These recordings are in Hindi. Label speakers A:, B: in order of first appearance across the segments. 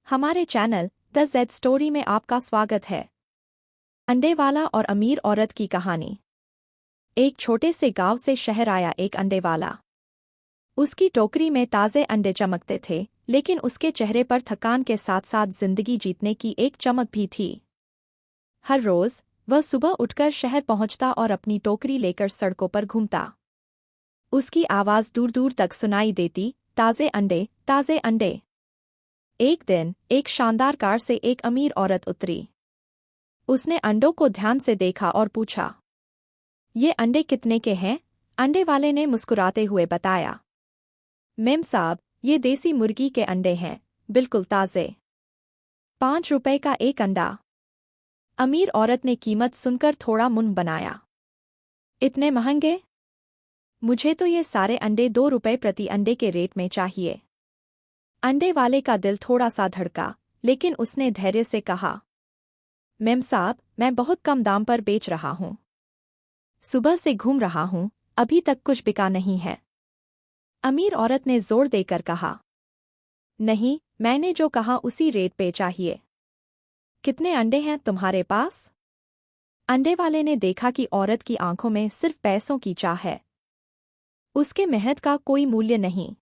A: हमारे चैनल द जेड स्टोरी में आपका स्वागत है। अंडे वाला और अमीर औरत की कहानी। एक छोटे से गांव से शहर आया एक अंडे वाला। उसकी टोकरी में ताज़े अंडे चमकते थे, लेकिन उसके चेहरे पर थकान के साथ साथ जिंदगी जीतने की एक चमक भी थी। हर रोज वह सुबह उठकर शहर पहुंचता और अपनी टोकरी लेकर सड़कों पर घूमता। उसकी आवाज़ दूर दूर तक सुनाई देती, ताज़े अंडे, ताज़े अंडे। एक दिन एक शानदार कार से एक अमीर औरत उतरी। उसने अंडों को ध्यान से देखा और पूछा, ये अंडे कितने के हैं? अंडे वाले ने मुस्कुराते हुए बताया, मेम साहब, ये देसी मुर्गी के अंडे हैं, बिल्कुल ताज़े। 5 रुपए का एक अंडा। अमीर औरत ने कीमत सुनकर थोड़ा मुंह बनाया। इतने महंगे? मुझे तो ये सारे अंडे 2 रुपए प्रति अंडे के रेट में चाहिए। अंडे वाले का दिल थोड़ा सा धड़का, लेकिन उसने धैर्य से कहा, मेम साहब, मैं बहुत कम दाम पर बेच रहा हूँ। सुबह से घूम रहा हूँ, अभी तक कुछ बिका नहीं है। अमीर औरत ने जोर देकर कहा, नहीं, मैंने जो कहा उसी रेट पे चाहिए। कितने अंडे हैं तुम्हारे पास? अंडे वाले ने देखा कि औरत की आंखों में सिर्फ पैसों की चाह है। उसके मेहनत का कोई मूल्य नहीं।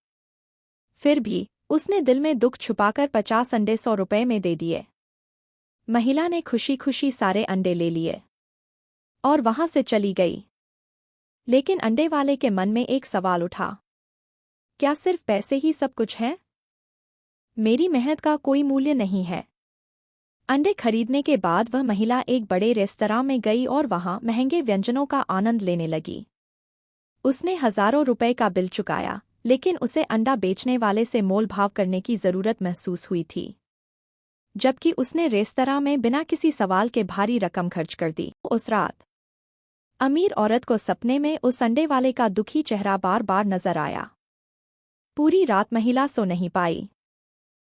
A: फिर भी उसने दिल में दुख छुपाकर 50 अंडे 100 रुपए में दे दिए। महिला ने खुशी खुशी सारे अंडे ले लिए और वहां से चली गई। लेकिन अंडे वाले के मन में एक सवाल उठा, क्या सिर्फ पैसे ही सब कुछ है? मेरी मेहनत का कोई मूल्य नहीं है। अंडे खरीदने के बाद वह महिला एक बड़े रेस्तरां में गई और वहां महंगे व्यंजनों का आनंद लेने लगी। उसने हजारों रुपए का बिल चुकाया, लेकिन उसे अंडा बेचने वाले से मोल भाव करने की जरूरत महसूस हुई थी। जबकि उसने रेस्तरां में बिना किसी सवाल के भारी रकम खर्च कर दी। उस रात अमीर औरत को सपने में उस अंडे वाले का दुखी चेहरा बार बार नजर आया। पूरी रात महिला सो नहीं पाई।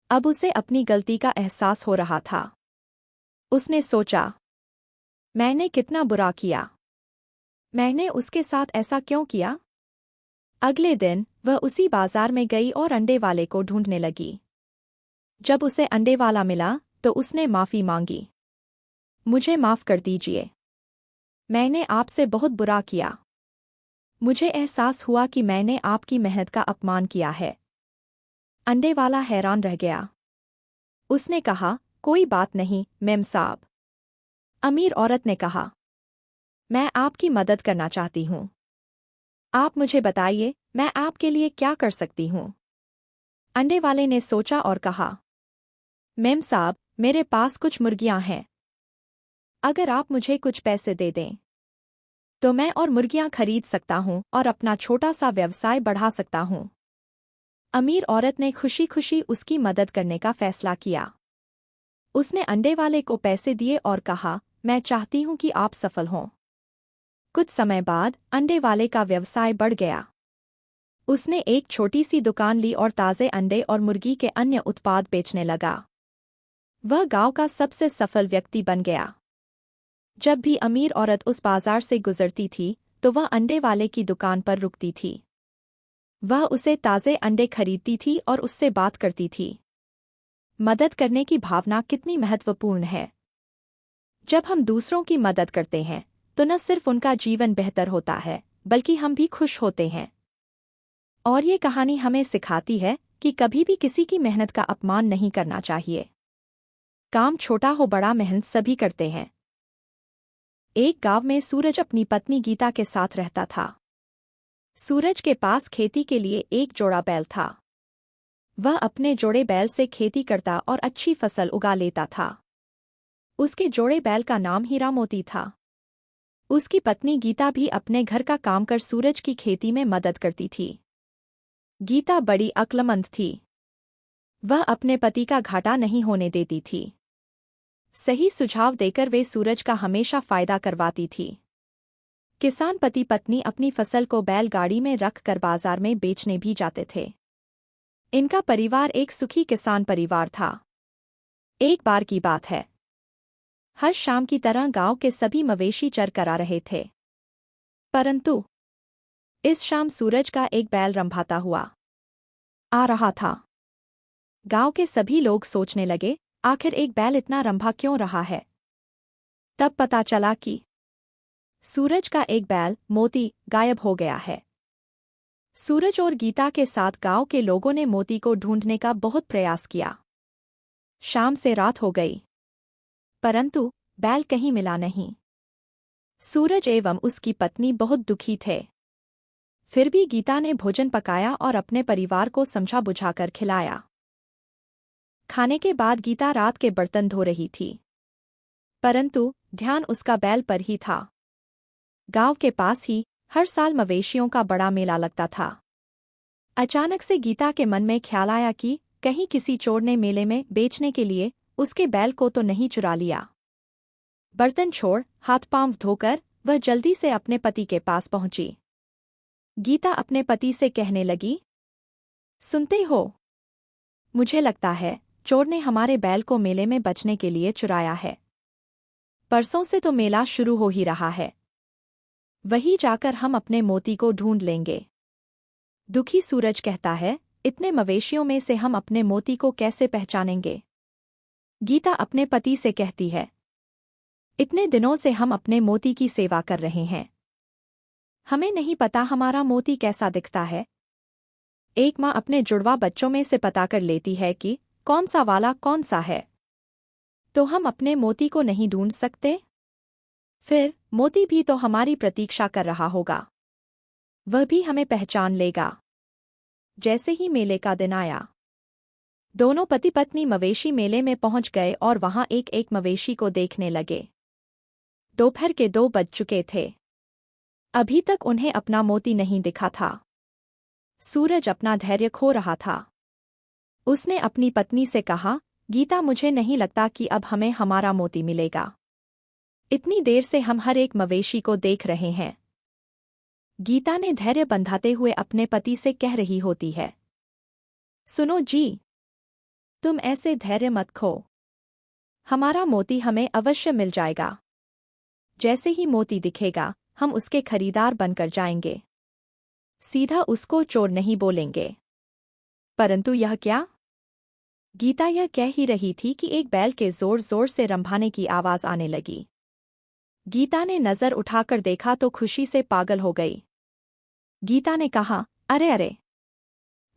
A: अब उसे अपनी गलती का एहसास हो रहा था। उसने सोचा, मैंने कितना बुरा किया। मैंने उसके साथ ऐसा क्यों किया? अगले दिन वह उसी बाजार में गई और अंडे वाले को ढूंढने लगी। जब उसे अंडे वाला मिला तो उसने माफी मांगी। मुझे माफ कर दीजिए, मैंने आपसे बहुत बुरा किया। मुझे एहसास हुआ कि मैंने आपकी मेहनत का अपमान किया है। अंडे वाला हैरान रह गया। उसने कहा, कोई बात नहीं मेम साहब। अमीर औरत ने कहा, मैं आपकी मदद करना चाहती हूँ। आप मुझे बताइए, मैं आपके लिए क्या कर सकती हूँ? अंडे वाले ने सोचा और कहा, मेम साहब, मेरे पास कुछ मुर्गियां हैं। अगर आप मुझे कुछ पैसे दे दें तो मैं और मुर्गियां खरीद सकता हूं और अपना छोटा सा व्यवसाय बढ़ा सकता हूं। अमीर औरत ने खुशी खुशी उसकी मदद करने का फैसला किया। उसने अंडे वाले को पैसे दिए और कहा, मैं चाहती हूं कि आप सफल हों। कुछ समय बाद अंडे वाले का व्यवसाय बढ़ गया। उसने एक छोटी सी दुकान ली और ताज़े अंडे और मुर्गी के अन्य उत्पाद बेचने लगा। वह गांव का सबसे सफल व्यक्ति बन गया। जब भी अमीर औरत उस बाजार से गुजरती थी तो वह अंडे वाले की दुकान पर रुकती थी। वह उसे ताज़े अंडे खरीदती थी और उससे बात करती थी। मदद करने की भावना कितनी महत्वपूर्ण है। जब हम दूसरों की मदद करते हैं तो न सिर्फ उनका जीवन बेहतर होता है, बल्कि हम भी खुश होते हैं। और ये कहानी हमें सिखाती है कि कभी भी किसी की मेहनत का अपमान नहीं करना चाहिए। काम छोटा हो बड़ा, मेहनत सभी करते हैं। एक गांव में सूरज अपनी पत्नी गीता के साथ रहता था। सूरज के पास खेती के लिए एक जोड़ा बैल था। वह अपने जोड़े बैल से खेती करता और अच्छी फसल उगा लेता था। उसके जोड़े बैल का नाम हीरा मोती था। उसकी पत्नी गीता भी अपने घर का काम कर सूरज की खेती में मदद करती थी। गीता बड़ी अक्लमंद थी। वह अपने पति का घाटा नहीं होने देती थी। सही सुझाव देकर वे सूरज का हमेशा फायदा करवाती थी। किसान पति पत्नी अपनी फसल को बैलगाड़ी में रख कर बाजार में बेचने भी जाते थे। इनका परिवार एक सुखी किसान परिवार था। एक बार की बात है। हर शाम की तरह गांव के सभी मवेशी चर करा रहे थे। परंतु इस शाम सूरज का एक बैल रंभाता हुआ आ रहा था। गांव के सभी लोग सोचने लगे, आखिर एक बैल इतना रंभा क्यों रहा है। तब पता चला कि सूरज का एक बैल मोती गायब हो गया है। सूरज और गीता के साथ गांव के लोगों ने मोती को ढूंढने का बहुत प्रयास किया। शाम से रात हो गई, परंतु बैल कहीं मिला नहीं। सूरज एवं उसकी पत्नी बहुत दुखी थे। फिर भी गीता ने भोजन पकाया और अपने परिवार को समझा बुझाकर खिलाया। खाने के बाद गीता रात के बर्तन धो रही थी, परंतु ध्यान उसका बैल पर ही था। गांव के पास ही हर साल मवेशियों का बड़ा मेला लगता था। अचानक से गीता के मन में ख्याल आया कि कहीं किसी चोर ने मेले में बेचने के लिए उसके बैल को तो नहीं चुरा लिया। बर्तन छोड़ हाथ पांव धोकर वह जल्दी से अपने पति के पास पहुंची। गीता अपने पति से कहने लगी, सुनते हो, मुझे लगता है चोर ने हमारे बैल को मेले में बचने के लिए चुराया है। परसों से तो मेला शुरू हो ही रहा है, वहीं जाकर हम अपने मोती को ढूंढ लेंगे। दुखी सूरज कहता है, इतने मवेशियों में से हम अपने मोती को कैसे पहचानेंगे। गीता अपने पति से कहती है, इतने दिनों से हम अपने मोती की सेवा कर रहे हैं, हमें नहीं पता हमारा मोती कैसा दिखता है। एक माँ अपने जुड़वा बच्चों में से पता कर लेती है कि कौन सा वाला कौन सा है, तो हम अपने मोती को नहीं ढूंढ सकते। फिर मोती भी तो हमारी प्रतीक्षा कर रहा होगा, वह भी हमें पहचान लेगा। जैसे ही मेले का दिन आया, दोनों पति पत्नी मवेशी मेले में पहुंच गए और वहां एक एक मवेशी को देखने लगे। दोपहर के 2 बज चुके थे, अभी तक उन्हें अपना मोती नहीं दिखा था। सूरज अपना धैर्य खो रहा था। उसने अपनी पत्नी से कहा, गीता, मुझे नहीं लगता कि अब हमें हमारा मोती मिलेगा। इतनी देर से हम हर एक मवेशी को देख रहे हैं। गीता ने धैर्य बंधाते हुए अपने पति से कह रही होती है, सुनो जी, तुम ऐसे धैर्य मत खो, हमारा मोती हमें अवश्य मिल जाएगा। जैसे ही मोती दिखेगा हम उसके खरीदार बनकर जाएंगे। सीधा उसको चोर नहीं बोलेंगे। परंतु यह क्या? गीता यह कह ही रही थी कि एक बैल के जोर जोर से रंभाने की आवाज आने लगी। गीता ने नजर उठाकर देखा तो खुशी से पागल हो गई। गीता ने कहा, अरे अरे,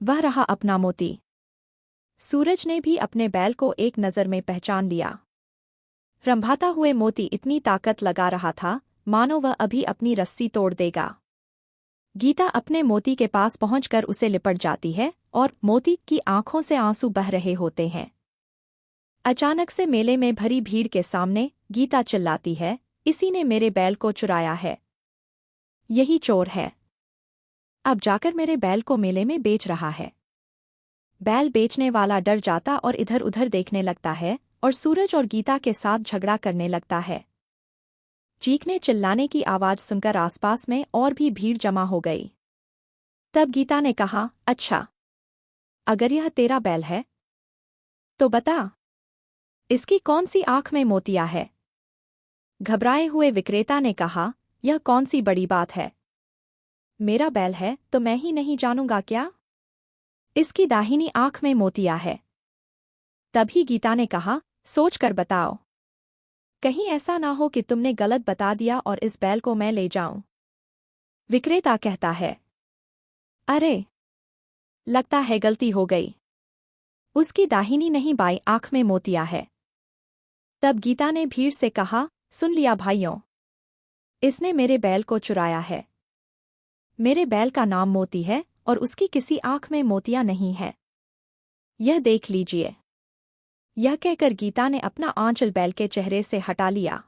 A: वह रहा अपना मोती। सूरज ने भी अपने बैल को एक नजर में पहचान लिया। रंभाता हुए मोती इतनी ताकत लगा रहा था मानो वह अभी अपनी रस्सी तोड़ देगा। गीता अपने मोती के पास पहुंचकर उसे लिपट जाती है और मोती की आंखों से आंसू बह रहे होते हैं। अचानक से मेले में भरी भीड़ के सामने गीता चिल्लाती है, इसी ने मेरे बैल को चुराया है, यही चोर है, अब जाकर मेरे बैल को मेले में बेच रहा है। बैल बेचने वाला डर जाता और इधर उधर देखने लगता है और सूरज और गीता के साथ झगड़ा करने लगता है। चीखने चिल्लाने की आवाज सुनकर आसपास में और भी भीड़ जमा हो गई। तब गीता ने कहा, अच्छा, अगर यह तेरा बैल है तो बता, इसकी कौन सी आंख में मोतिया है। घबराए हुए विक्रेता ने कहा, यह कौन सी बड़ी बात है, मेरा बैल है तो मैं ही नहीं जानूंगा क्या, इसकी दाहिनी आंख में मोतिया है। तभी गीता ने कहा, सोच कर बताओ, कहीं ऐसा ना हो कि तुमने गलत बता दिया और इस बैल को मैं ले जाऊं। विक्रेता कहता है, अरे, लगता है गलती हो गई, उसकी दाहिनी नहीं बाई आंख में मोतिया है। तब गीता ने भीड़ से कहा, सुन लिया भाइयों, इसने मेरे बैल को चुराया है। मेरे बैल का नाम मोती है और उसकी किसी आंख में मोतिया नहीं है, यह देख लीजिए। यह कहकर गीता ने अपना आंचल बैल के चेहरे से हटा लिया।